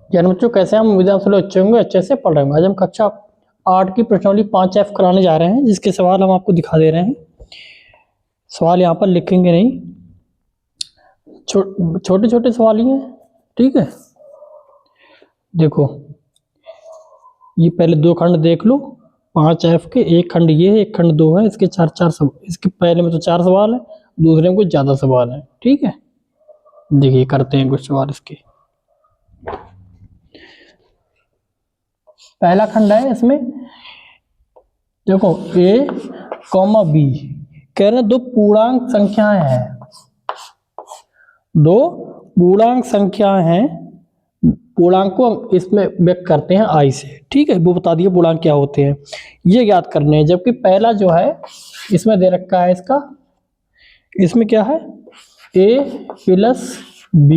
जन बच्चों, कैसे हम उम्मीद आप अच्छे होंगे, अच्छे से पढ़ रहे होंगे। आज हम कक्षा 8 की प्रश्नावली 5F कराने जा रहे हैं, जिसके सवाल हम आपको दिखा दे रहे हैं। सवाल यहाँ पर लिखेंगे नहीं, छोटे छोटे सवाल ही हैं, ठीक है। देखो, ये पहले दो खंड देख लो 5F के। एक खंड ये है, एक खंड 2 है। इसके चार सवाल, इसके पहले में तो 4 सवाल है, दूसरे में कुछ ज्यादा सवाल है, ठीक है। देखिए करते हैं कुछ सवाल इसके। पहला खंड है, इसमें देखो A, B कह रहे दो पूर्णांक संख्याएं हैं, दो पूर्णांक संख्याएं हैं। पूर्णांक को इसमें व्यक्त करते हैं I से, ठीक है। वो बता दिए पूर्णांक क्या होते हैं, ये ज्ञात करने हैं। जबकि पहला जो है इसमें दे रखा है, इसमें क्या है, A + B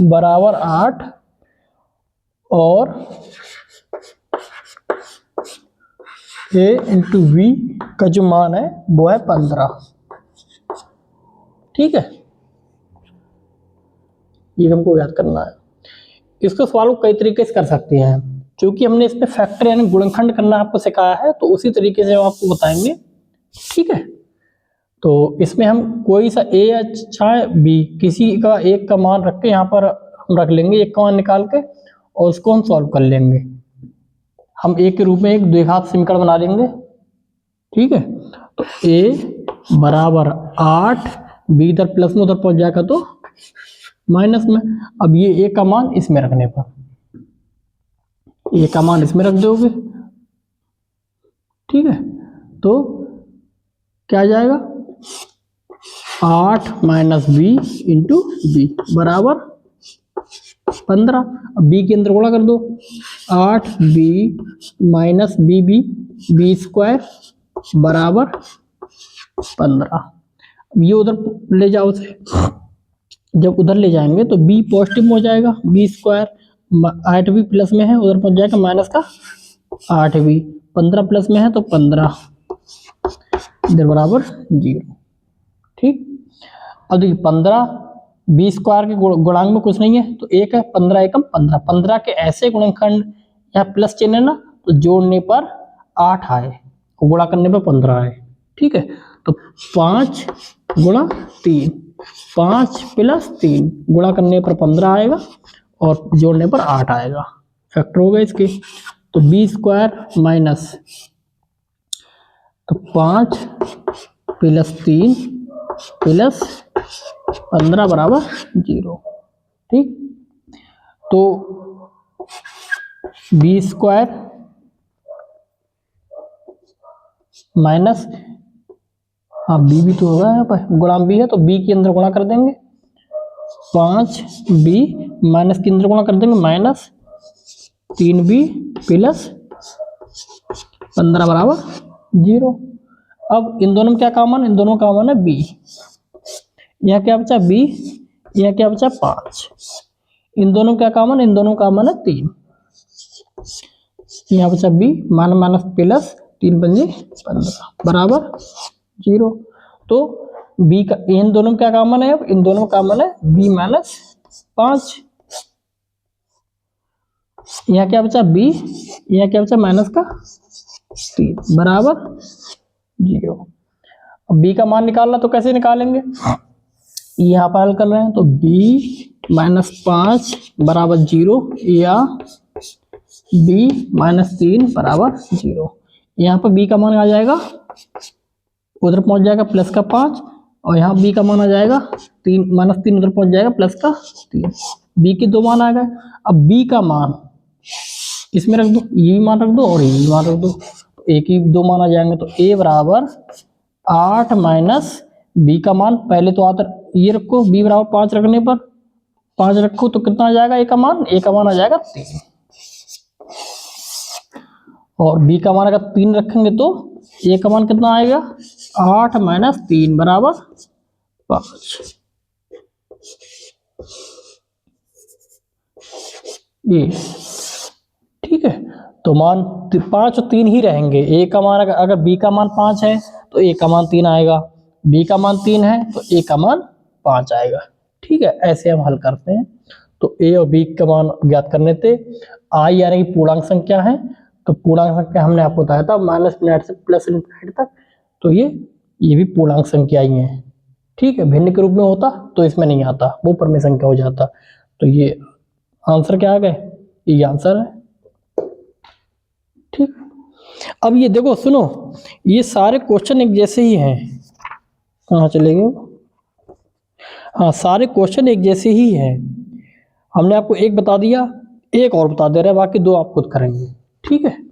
= 8 और A × V का जो मान है वो है 15, ठीक है। ये हमको याद करना है। इसको सवाल को कई तरीके से कर सकते हैं, क्योंकि हमने इसमें फैक्टर यानी गुणनखंड करना आपको सिखाया है, तो उसी तरीके से हम आपको बताएंगे, ठीक है। तो इसमें हम कोई सा A या चाहे B, किसी का एक का मान रख के यहाँ पर हम रख लेंगे, एक का मान निकाल के, और उसको हम सॉल्व कर लेंगे। हम एक के रूप में एक द्विघात समीकरण बना लेंगे, ठीक है। तो A = 8, B इधर प्लस में उधर पहुंच जाएगा तो माइनस में। अब ये A का मान इसमें रखने पर, A का मान इसमें रख दोगे, ठीक है। तो क्या आ जाएगा, 8 - B × B = 15। अब B के अंदर गुणा कर दो, 8B - BB B² = 15। अब ये उधर ले जाओ से, जब उधर ले जाएंगे तो B पॉजिटिव में हो जाएगा, B²। 8B प्लस में है, उधर पहुंच जाएगा माइनस का 8B। 15 प्लस में है तो 15 इधर बराबर 0, ठीक। अब देखिए 15 B² के गुणांक में कुछ नहीं है तो 1 है, 15 एकम 15। 15 के ऐसे गुणनखंड या प्लस चिन्ह है ना, तो जोड़ने पर 8 आए, गुणा करने पर 15 आए, ठीक है। तो 5 × 3, 5 + 3 गुणा करने पर 15 आएगा और जोड़ने पर 8 आएगा, फैक्टर होगा इसके। तो B² माइनस, तो 5 + 3 + 15 = 0, ठीक। तो B² माइनस, हाँ B भी तो होगा यहाँ पर, गुणा B है तो B के अंदर गुणा कर देंगे, 5B माइनस के अंदर गुणा कर देंगे माइनस 3B + 15 = 0। अब इन दोनों में क्या कॉमन, इन दोनों का कॉमन है B। यहाँ क्या बचा B, यहाँ क्या बचा 5। इन दोनों क्या कॉमन, इन दोनों का कॉमन है 3। यहाँ बचा B माइनस प्लस 3 × 15 = 0। तो B का इन दोनों में क्या कॉमन है, इन दोनों में कॉमन है B - 5। यहाँ क्या बचा B, यहाँ क्या बचा माइनस का 3 = 0। अब B का मान निकालना तो कैसे निकालेंगे, यहाँ पर हल कर रहे हैं तो B - 5 = 0 या B - 3 = 0। यहाँ पर B का मान आ जाएगा, उधर पहुंच जाएगा प्लस का 5, और यहाँ B का मान आ जाएगा 3 - 3 उधर पहुंच जाएगा प्लस का 3। B के दो मान आ गए। अब B का मान इसमें रख दो, ये भी मान रख दो और ये भी मान रख दो, एक ही दो मान आ जाएंगे। तो A = 8 माइनस B का मान, पहले तो आता ये रखो, B = 5 रखने पर 5 रखो तो कितना आ जाएगा A का मान, A का मान आ जाएगा 3। और B का मान अगर 3 रखेंगे तो A का मान कितना आएगा, 8 - 3 = 5। ये ठीक है। तो मान 5 और 3 ही रहेंगे। A का मान अगर B का मान 5 है तो A का मान 3 आएगा, B का मान 3 है तो A का मान 5 आएगा, ठीक है। ऐसे हम हल करते हैं। तो ए और बी का मान ज्ञात करने थे। आई यानी कि पूर्णांक संख्या है, तो पूर्णांक संख्या हमने आपको बताया था -∞ से +∞ तक, तो ये भी पूर्णांक संख्या ही है। ठीक है, भिन्न के रूप में होता तो इसमें नहीं आता, वो परमेय संख्या हो जाता। तो ये आंसर क्या आ गए, ये आंसर है। ठीक, अब ये देखो सुनो, ये सारे क्वेश्चन एक जैसे ही हैं। कहाँ चले गए? हाँ, सारे क्वेश्चन एक जैसे ही हैं। हमने आपको एक बता दिया, एक और बता दे रहे हैं, बाकी दो आप खुद करेंगे। ठीक है,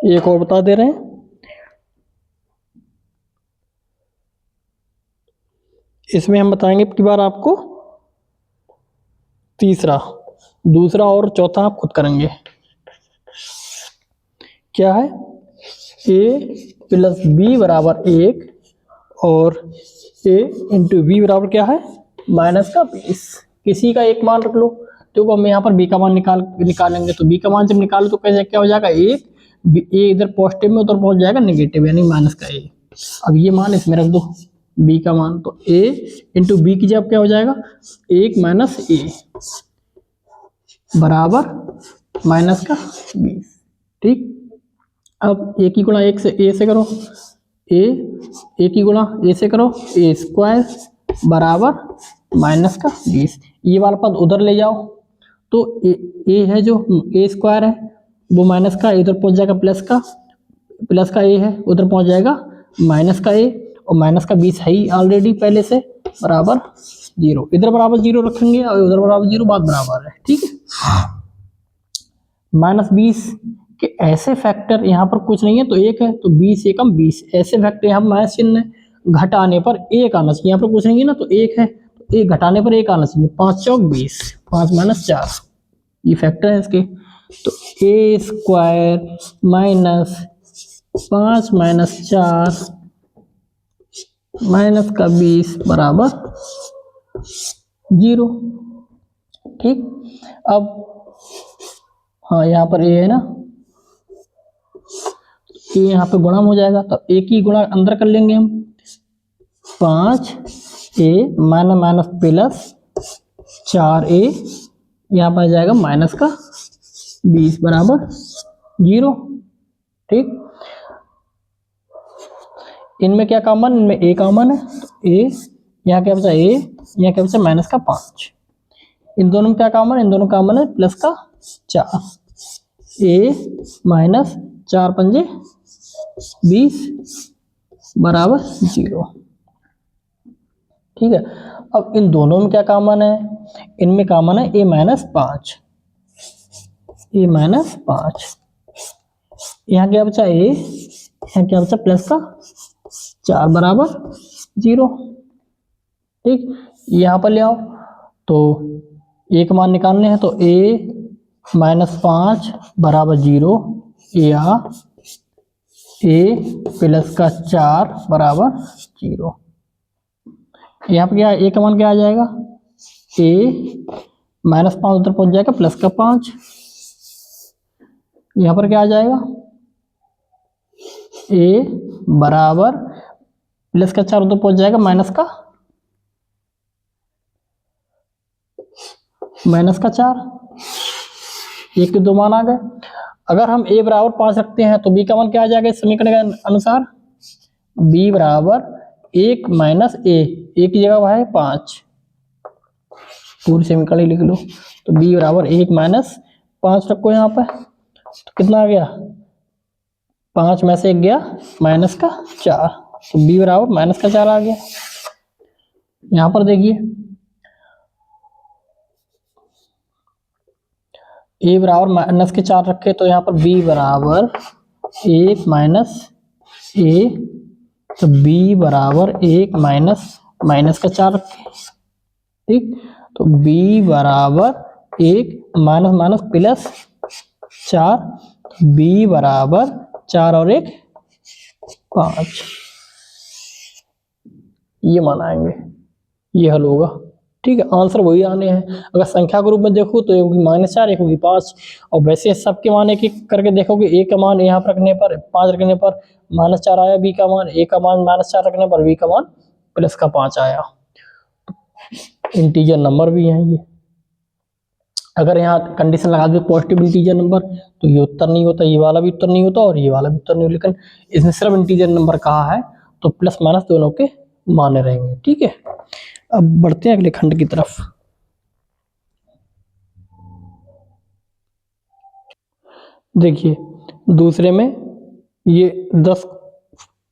एक और बता दे रहे हैं। इसमें हम बताएंगे की बार आपको तीसरा, दूसरा और चौथा आप खुद करेंगे। क्या है? a प्लस बी बराबर 1 और a इंटू बी बराबर क्या है, -20। किसी का एक मान रख लो, तो हम यहाँ पर b का मान निकालेंगे। तो b का मान जब निकालो तो कैसे क्या हो जाएगा, a इधर पॉजिटिव में, उधर पहुंच जाएगा नेगेटिव, यानी -a। अब ये मान इसमें रख दो, b का मान, तो a इंटू बी की जब क्या हो जाएगा, 1 - a बराबर -20। ठीक, अब a की गुणा 1 से a से करो, a की गुणा a से करो, a² बराबर -20। ये वाला पद उधर ले जाओ, तो a है जो a² है वो माइनस का, इधर पहुंच जाएगा प्लस का a है, उधर पहुंच जाएगा माइनस का a, और -20 है ही ऑलरेडी पहले से, बराबर 0। इधर बराबर 0 रखेंगे और उधर बराबर 0, बात बराबर है। ठीक है, -20 के ऐसे फैक्टर यहाँ पर कुछ नहीं है तो 1 है, तो 20 एकम 20, ऐसे फैक्टर यहाँ माइनस चिन्ह घटाने पर 1 आना चाहिए, यहाँ पर कुछ नहीं है ना, तो 1 है, तो 1 घटाने पर 1 आना चाहिए। 5 चौक 20, 5 - 4, ये फैक्टर है इसके। तो a² -5 - 4 -20 बराबर 0। ठीक, अब हाँ यहाँ पर a है ना, a यहाँ पे गुणा हो जाएगा, तो a की गुणा अंदर कर लेंगे हम, 5a माइनस प्लस 4a, यहाँ पर आ जाएगा -20 बराबर 0। ठीक, इनमें क्या कॉमन, इनमें a कॉमन है, तो a यहाँ क्या बचा, a यहाँ क्या बचा -5। इन दोनों में क्या कॉमन है, इन दोनों कॉमन है प्लस का 4, a -4 × 5 = 20 बराबर 0। ठीक है, अब इन दोनों में क्या कॉमन है, इनमें कॉमन है a -5, यहाँ क्या बचा a, यहाँ क्या बचा प्लस का 4 बराबर 0। ठीक, यहाँ पर ले आओ, तो एक मान निकालने हैं, तो a -5 बराबर 0, या a प्लस का 4 बराबर 0। यहाँ पर क्या a का मान क्या आ जाएगा, a -5 उधर पहुंच जाएगा प्लस का 5, यहाँ पर क्या आ जाएगा, a बराबर प्लस का 4 उधर पहुंच जाएगा माइनस का 4, एक के दो मान आ गए। अगर हम a बराबर 5 रखते हैं तो b का मान क्या आ जाएगा इस समीकरण के अनुसार, b बराबर 1 - a, a की जगह है 5, पूरी समीकरण ही लिख लो, तो b बराबर 1 - 5 रखो यहाँ पर, तो कितना आ गया, 5 में से 1 गया -4, तो b बराबर -4 आ गया। यहाँ पर देखिए a बराबर -4 रखे, तो यहाँ पर b बराबर 1 - a, तो b बराबर 1 - -4 रखे। ठीक, तो b बराबर 1 माइनस प्लस 4, तो b बराबर 4 और 1 5, ये मान आएंगे, ये हल होगा। ठीक है, आंसर वही आने हैं। अगर संख्या के रूप में देखो तो एक होगी -4, एक होगी 5, और वैसे सबके मान एक एक करके देखोगे, ए का मान यहाँ पर रखने पर 5 रखने पर -4 आया, बी का मान, ए का मान -4 रखने पर बी का मान +5 आया। इंटीजर नंबर भी हैं ये। अगर यहाँ कंडीशन लगा दे पॉजिटिव इंटीजर नंबर तो ये उत्तर नहीं होता, ये वाला भी उत्तर नहीं होता और ये वाला भी उत्तर नहीं होता, लेकिन इसमें सिर्फ इंटीजर नंबर कहा है तो प्लस माइनस दोनों के माने रहेंगे। ठीक है, अब बढ़ते हैं अगले खंड की तरफ। देखिए दूसरे में ये 10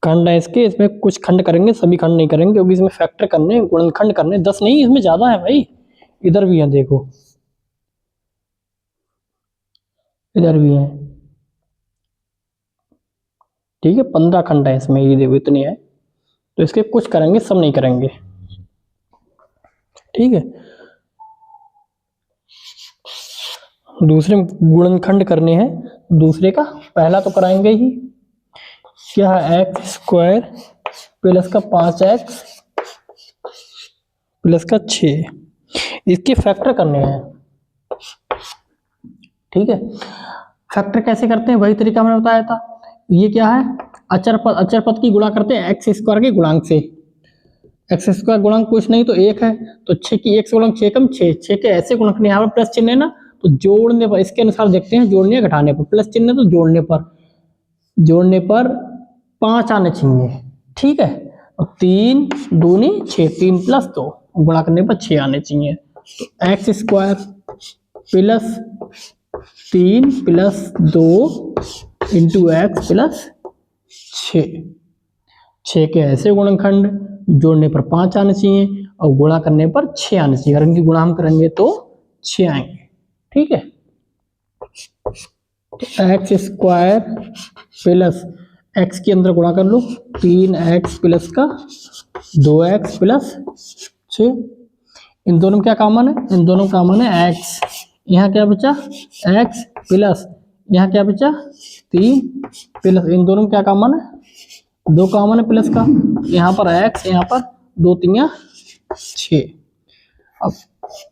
खंड है इसके, इसमें कुछ खंड करेंगे, सभी खंड नहीं करेंगे क्योंकि इसमें फैक्टर करने, गुणनखंड करने, 10 नहीं इसमें ज्यादा है भाई, इधर भी है देखो, इधर भी है। ठीक है, 15 खंड है इसमें, ये देखो इतने हैं, तो इसके कुछ करेंगे, सब नहीं करेंगे। ठीक है, दूसरे में गुणनखंड करने हैं, दूसरे का पहला तो कराएंगे ही, क्या है x² प्लस का 5x प्लस का 6, इसके फैक्टर करने हैं। ठीक है, फैक्टर कैसे करते हैं वही तरीका मैंने बताया था। ये क्या है, अचर पद की गुणा करते हैं x² के गुणांक से। x² गुणांक कुछ नहीं तो 1 है, तो 6 की 1 से गुणक 6 कम 6, 6 के ऐसे गुणक यहाँ पर प्लस चिन्ह है ना, तो जोड़ने पर इसके अनुसार देखते हैं, जोड़ने या घटाने पर, प्लस चिन्ह है तो जोड़ने पर 5 आने चाहिए। ठीक है, और 3 दूनी 6, 3 + 2 गुणा करने पर 6 आने चाहिए, तो x² plus 3 + 2 into x plus 6 के ऐसे गुणनखंड, जोड़ने पर 5 आने चाहिए और गुणा करने पर 6 आने चाहिए। अगर इनकी गुणा हम करेंगे तो 6 आएंगे। ठीक है, x² प्लस x के अंदर गुणा कर लो, 3x प्लस का 2x प्लस 6, इन दोनों में क्या कॉमन है, इन दोनों का कॉमन है x, यहाँ क्या बचा x प्लस यहाँ क्या बचा 3 प्लस, इन दोनों में क्या कॉमन है, 2 कॉमन है प्लस का, यहाँ पर x, यहाँ पर 2 3 6। अब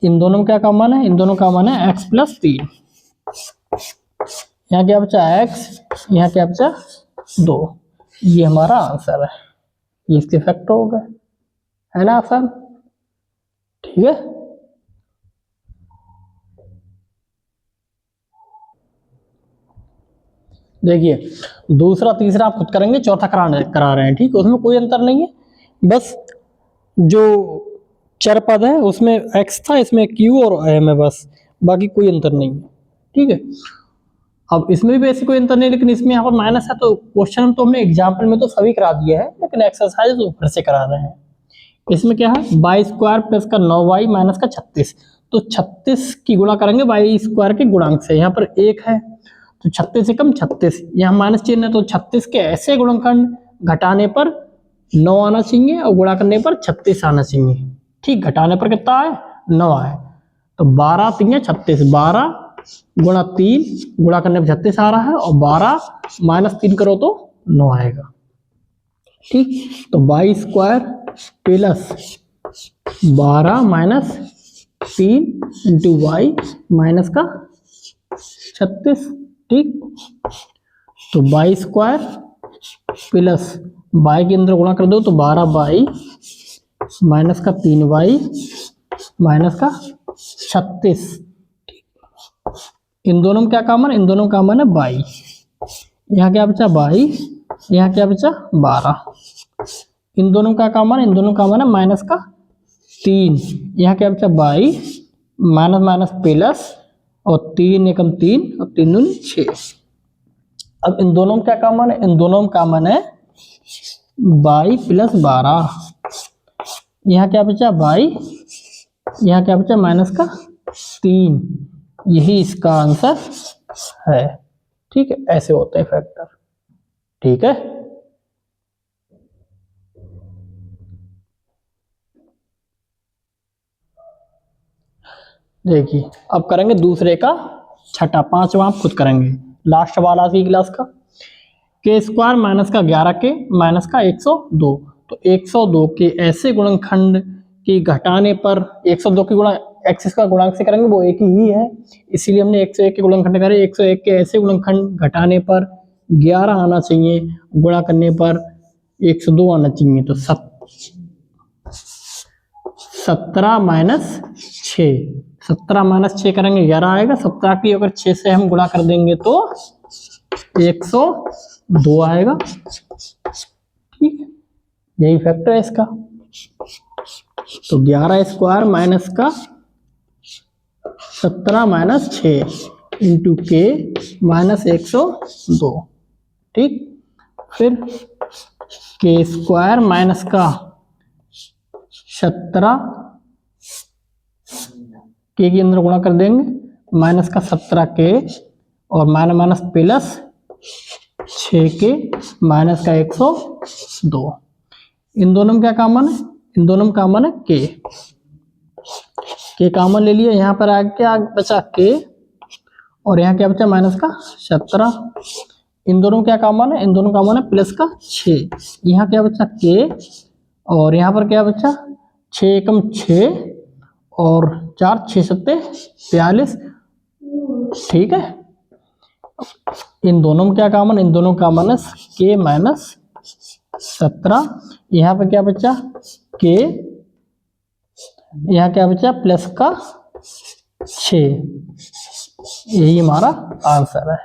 इन दोनों में क्या कॉमन है, इन दोनों का कॉमन है x प्लस 3, यहाँ क्या बचा x, यहाँ क्या बचा 2, ये हमारा आंसर है, ये इसके फैक्टर हो गए, है ना आसान। ठीक है, देखिए दूसरा तीसरा आप खुद करेंगे, चौथा करा रहे हैं। ठीक है, उसमें कोई अंतर नहीं है, बस जो चर पद है उसमें x था, इसमें q और m है, बस बाकी कोई अंतर नहीं है। ठीक है, अब इसमें भी वैसे कोई अंतर नहीं, लेकिन इसमें यहाँ पर माइनस है, तो क्वेश्चन तो हमने एग्जाम्पल में तो सभी करा दिया है, लेकिन एक्सरसाइज ऊपर से करा रहे हैं। इसमें क्या है, y² प्लस का 9y माइनस का 36, तो 36 की गुणा करेंगे y² के गुणांक से, यहाँ पर 1 है तो 36 से कम 36, यहाँ माइनस चिन्ह है तो 36 के ऐसे गुणनखंड, घटाने पर 9 आना चाहिए और गुणा करने पर 36 आना चाहिए। ठीक, घटाने पर कितना आए, 9 आए, तो 12 3 36, 12 गुणा 3 गुणा करने पर 36 आ रहा है, और 12 माइनस 3 करो तो 9 आएगा। ठीक, तो y² plus 12 minus 3 into y minus का 36। ठीक, तो y² प्लस y के अंदर गुणा कर दो तो 12y माइनस का 3y माइनस का 36। इन दोनों में क्या कॉमन, इन दोनों का कॉमन है y, यहाँ क्या बचा y, यहाँ क्या बचा 12, इन दोनों का कॉमन, इन दोनों का कॉमन है माइनस का 3, यहाँ क्या बचा y माइनस माइनस प्लस, और 3 एकम 3 और 3 दूनी 6। अब इन दोनों में क्या कॉमन है, इन दोनों में कॉमन है y प्लस 12, यहाँ क्या बचा y, यहाँ क्या बचा माइनस का 3, यही इसका आंसर है। ठीक है, ऐसे होते हैं फैक्टर। ठीक है, देखिए अब करेंगे दूसरे का छठा, पांचवा आप खुद करेंगे, लास्ट वाला की क्लास का, k² माइनस का 11k माइनस का 102, तो 102 के ऐसे गुणनखंड कि घटाने पर 102 की गुणा एक्सिस का गुणांक से करेंगे वो एक ही है, इसीलिए हमने 101 के गुणनखंड करे। 101 के ऐसे गुणनखंड घटाने पर 11 आना चाहिए, गुणा करने पर 102 आना चाहिए। तो 17 माइनस 6, 17 माइनस 6 करेंगे 11 आएगा। 17 की अगर 6 से हम गुणा कर देंगे तो 102 आएगा। ठीक है, यही फैक्टर है इसका। तो 11 स्क्वायर माइनस का 17 माइनस 6 इंटू के माइनस 102। ठीक, फिर के स्क्वायर माइनस का 17 के अंदर गुणा कर देंगे, माइनस का 17 के और माइनस माइनस प्लस 6 के माइनस का 102। इन दोनों में क्या कॉमन है? इन दोनों में कॉमन है के कॉमन ले लिया। यहाँ पर आगे क्या बचा के, और यहाँ क्या बचा माइनस का 17। इन दोनों में क्या कॉमन है? इन दोनों कॉमन है प्लस का 6। यहाँ क्या बचा के, और यहाँ पर क्या बचा 6 एकम 6 और 4 6 सत्ते 42। ठीक है, इन दोनों में क्या कॉमन? इन दोनों का कॉमन है के माइनस 17। यहाँ पे क्या बचा के, यहाँ क्या बचा प्लस का 6। यही हमारा आंसर है।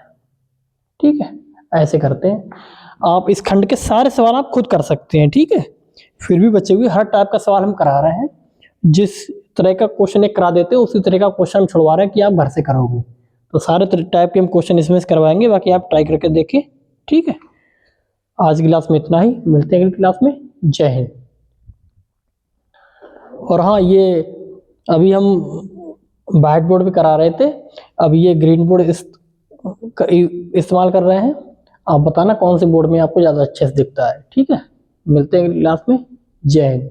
ठीक है, ऐसे करते हैं। आप इस खंड के सारे सवाल आप खुद कर सकते हैं। ठीक है, फिर भी बचे हुए हर टाइप का सवाल हम करा रहे हैं। जिस तरह का क्वेश्चन एक करा देते हैं उसी तरह का क्वेश्चन हम छुड़वा रहे हैं कि आप घर से करोगे। तो सारे टाइप के हम क्वेश्चन इसमें से करवाएंगे, बाकी आप ट्राई करके देखिए। ठीक है, आज की क्लास में इतना ही, मिलते हैं अगली क्लास में। जय हिंद। और हाँ, ये अभी हम व्हाइट बोर्ड पे करा रहे थे, अब ये ग्रीन बोर्ड इस्तेमाल कर रहे हैं। आप बताना कौन से बोर्ड में आपको ज़्यादा अच्छे से दिखता है। ठीक है, मिलते हैं अगली क्लास में। जय हिंद।